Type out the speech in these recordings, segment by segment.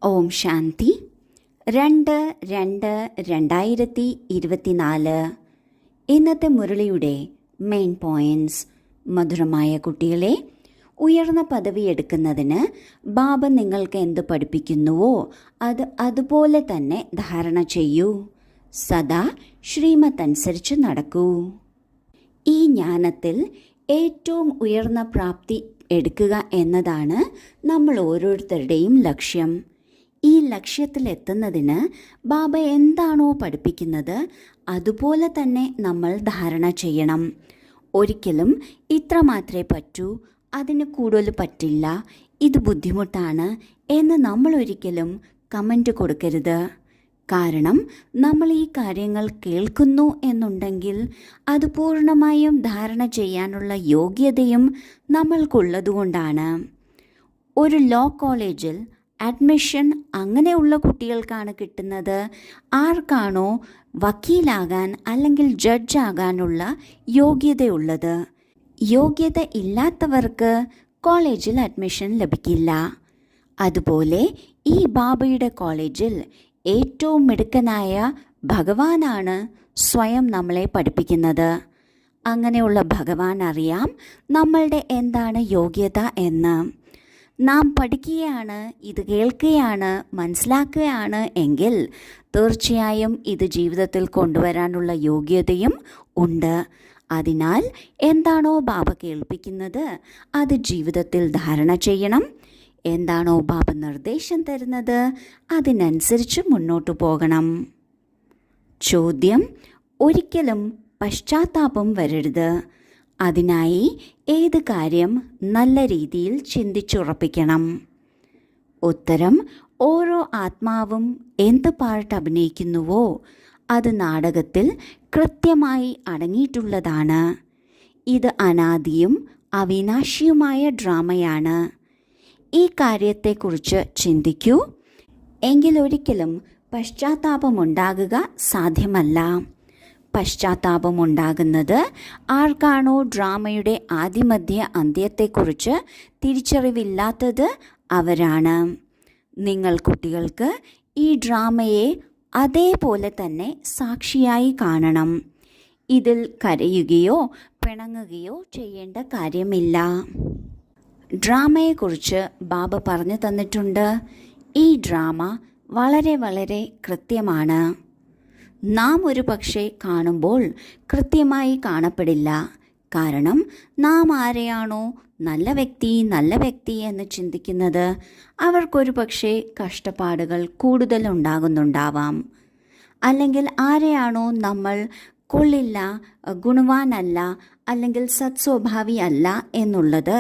ഓം ശാന്തി 2/2/2024. ഇന്നത്തെ മുരളിയുടെ main points. മധുരമായ കുട്ടികളെ, ഉയർന്ന പദവി എടുക്കുന്നതിന് ബാബ നിങ്ങൾക്ക് എന്ത് പഠിപ്പിക്കുന്നുവോ അത് അതുപോലെ തന്നെ ധാരണ ചെയ്യൂ. സദാ ശ്രീമത്ത് അനുസരിച്ച് നടക്കൂ. ഈ ജ്ഞാനത്തിൽ ഏറ്റവും ഉയർന്ന പ്രാപ്തി എടുക്കുക എന്നതാണ് നമ്മൾ ഓരോരുത്തരുടെയും ലക്ഷ്യം. ഈ ലക്ഷ്യത്തിലെത്തുന്നതിന് ബാബ എന്താണോ പഠിപ്പിക്കുന്നത് അതുപോലെ തന്നെ നമ്മൾ ധാരണ ചെയ്യണം. ഒരിക്കലും ഇത്ര മാത്രമേ പറ്റൂ, അതിന് കൂടുതൽ പറ്റില്ല, ഇത് ബുദ്ധിമുട്ടാണ് എന്ന് നമ്മൾ ഒരിക്കലും കമൻറ്റ് കൊടുക്കരുത്. കാരണം നമ്മൾ ഈ കാര്യങ്ങൾ കേൾക്കുന്നു എന്നുണ്ടെങ്കിൽ അത് പൂർണ്ണമായും ധാരണ ചെയ്യാനുള്ള യോഗ്യതയും നമ്മൾക്കുള്ളതുകൊണ്ടാണ്. ഒരു ലോ കോളേജിൽ അഡ്മിഷൻ അങ്ങനെയുള്ള കുട്ടികൾക്കാണ് കിട്ടുന്നത്. ആർക്കാണോ വക്കീലാകാൻ അല്ലെങ്കിൽ ജഡ്ജാകാനുള്ള യോഗ്യതയുള്ളത്. യോഗ്യത ഇല്ലാത്തവർക്ക് കോളേജിൽ അഡ്മിഷൻ ലഭിക്കില്ല. അതുപോലെ ഈ ബാബയുടെ കോളേജിൽ ഏറ്റവും മിടുക്കനായ ഭഗവാനാണ് സ്വയം നമ്മളെ പഠിപ്പിക്കുന്നത്. അങ്ങനെയുള്ള ഭഗവാൻ അറിയാം നമ്മളുടെ എന്താണ് യോഗ്യത എന്ന്. നാം പഠിക്കുകയാണ്, ഇത് കേൾക്കുകയാണ്, മനസ്സിലാക്കുകയാണ് എങ്കിൽ തീർച്ചയായും ഇത് ജീവിതത്തിൽ കൊണ്ടുവരാനുള്ള യോഗ്യതയും ഉണ്ട്. അതിനാൽ എന്താണോ ബാബ കേൾപ്പിക്കുന്നത് അത് ജീവിതത്തിൽ ധാരണ ചെയ്യണം. എന്താണോ ബാബ നിർദ്ദേശം തരുന്നത് അതിനനുസരിച്ച് മുന്നോട്ടു പോകണം. ചോദ്യം: ഒരിക്കലും പശ്ചാത്താപം വരരുത്. അതിനായി ഏത് കാര്യം നല്ല രീതിയിൽ ചിന്തിച്ചുറപ്പിക്കണം. ഉത്തരം: ഓരോ ആത്മാവും എന്ത് പാർട്ട് അഭിനയിക്കുന്നുവോ അത് നാടകത്തിൽ കൃത്യമായി അടങ്ങിയിട്ടുള്ളതാണ്. ഇത് അനാദിയും അവിനാശിയുമായ ഡ്രാമയാണ്. ഈ കാര്യത്തെക്കുറിച്ച് ചിന്തിക്കൂ. എങ്കിലൊരിക്കലും പശ്ചാത്താപമുണ്ടാകുക സാധ്യമല്ല. പശ്ചാത്താപമുണ്ടാകുന്നത് ആർക്കാണോ ഡ്രാമയുടെ ആദിമധ്യ അന്ത്യത്തെക്കുറിച്ച് തിരിച്ചറിവില്ലാത്തത് അവരാണ്. നിങ്ങൾ കുട്ടികൾക്ക് ഈ ഡ്രാമയെ അതേപോലെ തന്നെ സാക്ഷിയായി കാണണം. ഇതിൽ കരയുകയോ പിണങ്ങുകയോ ചെയ്യേണ്ട കാര്യമില്ല. ഡ്രാമയെക്കുറിച്ച് ബാബ പറഞ്ഞു തന്നിട്ടുണ്ട്. ഈ ഡ്രാമ വളരെ വളരെ കൃത്യമാണ്. നാം ഒരു പക്ഷേ കാണുമ്പോൾ കൃത്യമായി കാണപ്പെടില്ല. കാരണം നാം ആരെയാണോ നല്ല വ്യക്തി എന്ന് ചിന്തിക്കുന്നത് അവർക്കൊരു പക്ഷേ കഷ്ടപ്പാടുകൾ കൂടുതൽ ഉണ്ടാകുന്നുണ്ടാവാം. അല്ലെങ്കിൽ ആരെയാണോ നമ്മൾ കൊള്ളില്ല, ഗുണവാനല്ല, അല്ലെങ്കിൽ സത്സ്വഭാവി അല്ല എന്നുള്ളത്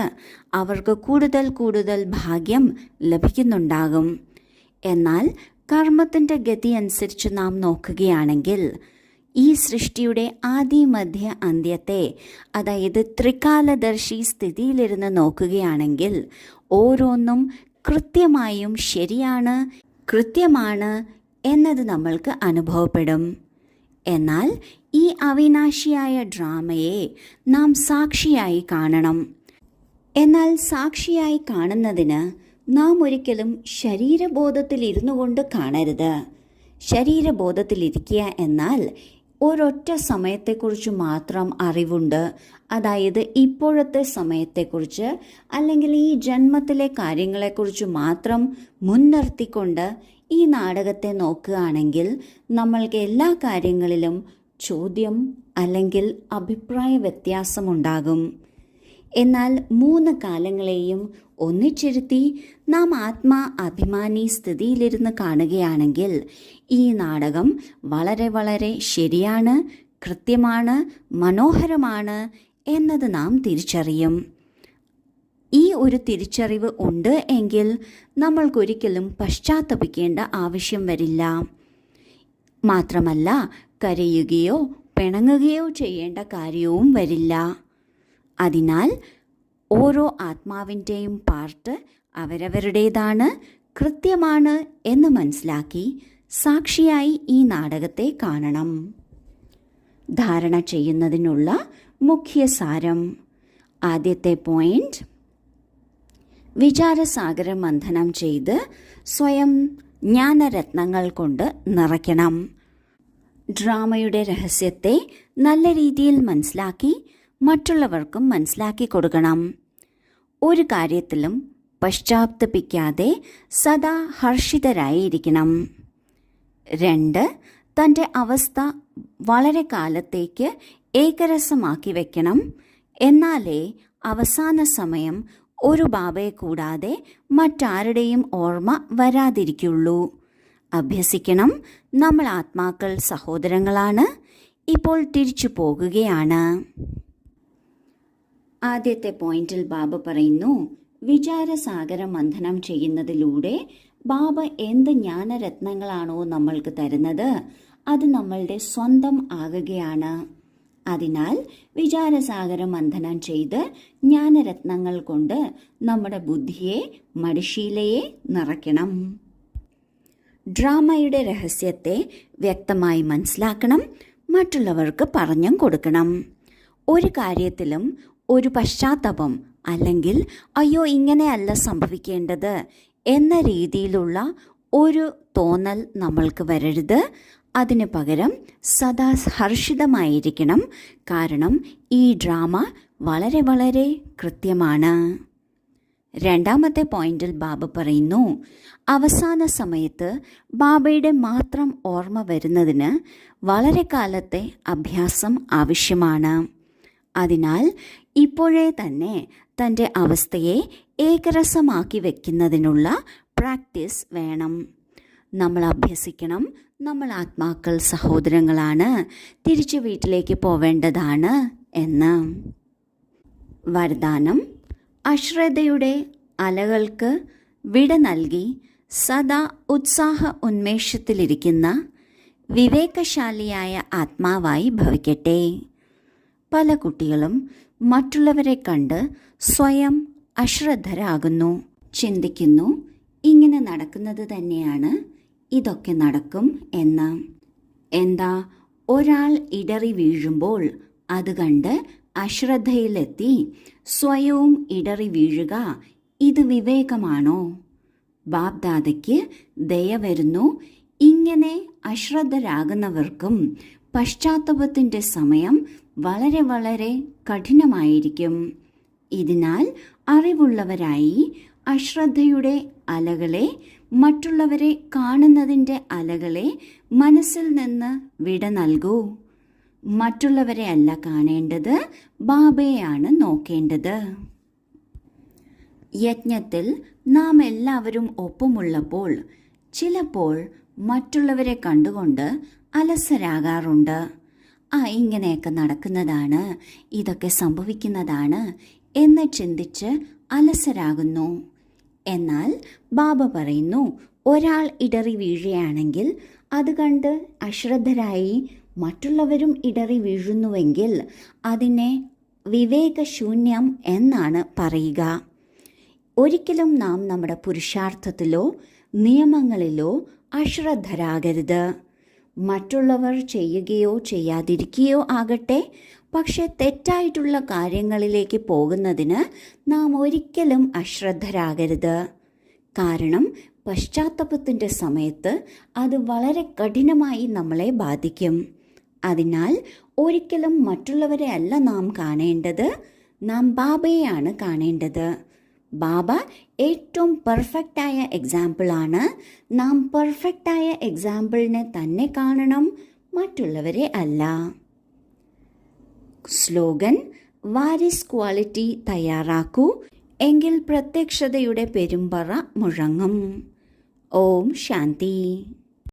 അവർക്ക് കൂടുതൽ ഭാഗ്യം ലഭിക്കുന്നുണ്ടാകും. എന്നാൽ കർമ്മത്തിൻ്റെ ഗതി അനുസരിച്ച് നാം നോക്കുകയാണെങ്കിൽ ഈ സൃഷ്ടിയുടെ ആദി മധ്യ അന്ത്യത്തെ, അതായത് ത്രികാലദർശി സ്ഥിതിയിലിരുന്ന് നോക്കുകയാണെങ്കിൽ ഓരോന്നും കൃത്യമായും ശരിയാണ്, കൃത്യമാണ് എന്നത് നമ്മൾക്ക് അനുഭവപ്പെടും. എന്നാൽ ഈ അവിനാശിയായ ഡ്രാമയെ നാം സാക്ഷിയായി കാണണം. എന്നാൽ സാക്ഷിയായി കാണുന്നതിന് നാം ഒരിക്കലും ശരീരബോധത്തിലിരുന്നു കൊണ്ട് കാണരുത്. ശരീരബോധത്തിലിരിക്കുക എന്നാൽ ഒരൊറ്റ സമയത്തെക്കുറിച്ച് മാത്രം അറിവുണ്ട്. അതായത് ഇപ്പോഴത്തെ സമയത്തെക്കുറിച്ച് അല്ലെങ്കിൽ ഈ ജന്മത്തിലെ കാര്യങ്ങളെക്കുറിച്ച് മാത്രം മുൻനിർത്തിക്കൊണ്ട് ഈ നാടകത്തെ നോക്കുകയാണെങ്കിൽ നമ്മൾക്ക് എല്ലാ കാര്യങ്ങളിലും ചോദ്യം അല്ലെങ്കിൽ അഭിപ്രായ വ്യത്യാസമുണ്ടാകും. എന്നാൽ 3 കാലങ്ങളെയും ഒന്നിച്ചിരുത്തി നാം ആത്മാ അഭിമാനി സ്ഥിതിയിലിരുന്ന് കാണുകയാണെങ്കിൽ ഈ നാടകം വളരെ വളരെ ശരിയാണ്, കൃത്യമാണ്, മനോഹരമാണ് എന്നത് നാം തിരിച്ചറിയും. ഈ ഒരു തിരിച്ചറിവ് ഉണ്ട് എങ്കിൽ നമ്മൾക്കൊരിക്കലും പശ്ചാത്തപിക്കേണ്ട ആവശ്യം വരില്ല. മാത്രമല്ല കരയുകയോ പിണങ്ങുകയോ ചെയ്യേണ്ട കാര്യവും വരില്ല. അതിനാൽ ഓരോ ആത്മാവിൻ്റെയും പാർട്ട് അവരവരുടേതാണ്, കൃത്യമാണ് എന്ന് മനസ്സിലാക്കി സാക്ഷിയായി ഈ നാടകത്തെ കാണണം. ധാരണ ചെയ്യുന്നതിനുള്ള മുഖ്യ സാരം. ആദ്യത്തെ പോയിന്റ്: വിചാരസാഗര മന്ഥനം ചെയ്ത് സ്വയം ജ്ഞാനരത്നങ്ങൾ കൊണ്ട് നിറയ്ക്കണം. ഡ്രാമയുടെ രഹസ്യത്തെ നല്ല രീതിയിൽ മനസ്സിലാക്കി മറ്റുള്ളവർക്കും മനസ്സിലാക്കി കൊടുക്കണം. ഒരു കാര്യത്തിലും പശ്ചാത്തപിക്കാതെ സദാ ഹർഷിതരായിരിക്കണം. 2. തൻ്റെ അവസ്ഥ വളരെ കാലത്തേക്ക് ഏകരസമാക്കി വയ്ക്കണം. എന്നാലേ അവസാന സമയം ഒരു ബാബയെ കൂടാതെ മറ്റാരുടെയും ഓർമ്മ വരാതിരിക്കുള്ളൂ. അഭ്യസിക്കണം. നമ്മൾ ആത്മാക്കൾ സഹോദരങ്ങളാണ്. ഇപ്പോൾ തിരിച്ചു പോകുകയാണ്. ആദ്യത്തെ പോയിന്റിൽ ബാബ പറയുന്നു, വിചാരസാഗര മന്ഥനം ചെയ്യുന്നതിലൂടെ ബാബ എന്ത് ജ്ഞാനരത്നങ്ങളാണോ നമ്മൾക്ക് തരുന്നത് അത് നമ്മളുടെ സ്വന്തം ആകുകയാണ്. അതിനാൽ വിചാരസാഗര മന്ഥനം ചെയ്ത് ജ്ഞാനരത്നങ്ങൾ കൊണ്ട് നമ്മുടെ ബുദ്ധിയെ, മടിശീലയെ നിറയ്ക്കണം. ഡ്രാമയുടെ രഹസ്യത്തെ വ്യക്തമായി മനസ്സിലാക്കണം. മറ്റുള്ളവർക്ക് പറഞ്ഞും കൊടുക്കണം. ഒരു കാര്യത്തിലും ഒരു പശ്ചാത്താപം അല്ലെങ്കിൽ അയ്യോ ഇങ്ങനെയല്ല സംഭവിക്കേണ്ടത് എന്ന രീതിയിലുള്ള ഒരു തോന്നൽ നമ്മൾക്ക് വരരുത്. അതിനു പകരം സദാ ഹർഷിതമായിരിക്കണം. കാരണം ഈ ഡ്രാമ വളരെ വളരെ കൃത്യമാണ്. 2ാമത്തെ പോയിന്റിൽ ബാബ പറയുന്നു, അവസാന സമയത്ത് ബാബയുടെ മാത്രം ഓർമ്മ വരുന്നതിന് വളരെ കാലത്തെ അഭ്യാസം ആവശ്യമാണ്. അതിനാൽ ഇപ്പോഴേ തന്നെ തൻ്റെ അവസ്ഥയെ ഏകരസമാക്കി വയ്ക്കുന്നതിനുള്ള പ്രാക്ടീസ് വേണം. നമ്മൾ അഭ്യസിക്കണം. നമ്മൾ ആത്മാക്കൾ സഹോദരങ്ങളാണ്, തിരിച്ചു വീട്ടിലേക്ക് പോവേണ്ടതാണ് എന്ന്. വരദാനം: അശ്രദ്ധയുടെ അലകൾക്ക് വിട നൽകി സദാ ഉത്സാഹ ഉന്മേഷത്തിലിരിക്കുന്ന വിവേകശാലിയായ ആത്മാവായി ഭവിക്കട്ടെ. പല കുട്ടികളും മറ്റുള്ളവരെ കണ്ട് സ്വയം അശ്രദ്ധരാകുന്നു. ചിന്തിക്കുന്നു, ഇങ്ങനെ നടക്കുന്നത് തന്നെയാണ്, ഇതൊക്കെ നടക്കും എന്ന്. എന്താ, ഒരാൾ ഇടറി വീഴുമ്പോൾ അത് കണ്ട് അശ്രദ്ധയിലെത്തി സ്വയവും ഇടറി വീഴുക, ഇത് വിവേകമാണോ? ബാബ്ദാദയ്ക്ക് ദയ വരുന്നു. ഇങ്ങനെ അശ്രദ്ധരാകുന്നവർക്കും പശ്ചാത്താപത്തിൻ്റെ സമയം വളരെ വളരെ കഠിനമായിരിക്കും. ഇതിനാൽ അറിവുള്ളവരായി അശ്രദ്ധയുടെ അലകളെ, മറ്റുള്ളവരെ കാണുന്നതിൻ്റെ അലകളെ മനസ്സിൽ നിന്ന് വിട നൽകൂ. മറ്റുള്ളവരെ അല്ല കാണേണ്ടത്, ബാബയെയാണ് നോക്കേണ്ടത്. യജ്ഞത്തിൽ നാം എല്ലാവരും ഒപ്പമുള്ളപ്പോൾ ചിലപ്പോൾ മറ്റുള്ളവരെ കണ്ടുകൊണ്ട് അലസരാകാറുണ്ട്. ഇങ്ങനെയൊക്കെ നടക്കുന്നതാണ്, ഇതൊക്കെ സംഭവിക്കുന്നതാണ് എന്ന് ചിന്തിച്ച് അലസരാകുന്നു. എന്നാൽ ബാബ പറയുന്നു, ഒരാൾ ഇടറി വീഴുകയാണെങ്കിൽ അത് കണ്ട് അശ്രദ്ധരായി മറ്റുള്ളവരും ഇടറി വീഴുന്നുവെങ്കിൽ അതിനെ വിവേകശൂന്യം എന്നാണ് പറയുക. ഒരിക്കലും നാം നമ്മുടെ പുരുഷാർത്ഥത്തിലോ നിയമങ്ങളിലോ അശ്രദ്ധരാകരുത്. മറ്റുള്ളവർ ചെയ്യുകയോ ചെയ്യാതിരിക്കുകയോ ആകട്ടെ, പക്ഷെ തെറ്റായിട്ടുള്ള കാര്യങ്ങളിലേക്ക് പോകുന്നതിന് നാം ഒരിക്കലും അശ്രദ്ധരാകരുത്. കാരണം പശ്ചാത്താപത്തിൻ്റെ സമയത്ത് അത് വളരെ കഠിനമായി നമ്മളെ ബാധിക്കും. അതിനാൽ ഒരിക്കലും മറ്റുള്ളവരെ അല്ല നാം കാണേണ്ടത്, നാം ബാബയെയാണ് കാണേണ്ടത്. ബാബ ഏറ്റവും പെർഫെക്റ്റായ എക്സാമ്പിളാണ്. നാം പെർഫെക്റ്റായ എക്സാമ്പിളിനെ തന്നെ കാണണം, മറ്റുള്ളവരെ അല്ല. സ്ലോഗൻ: വാരിസ് ക്വാളിറ്റി തയ്യാറാക്കൂ, എങ്കിൽ പ്രത്യക്ഷതയുടെ പെരുമ്പറ മുഴങ്ങും. ഓം ശാന്തി.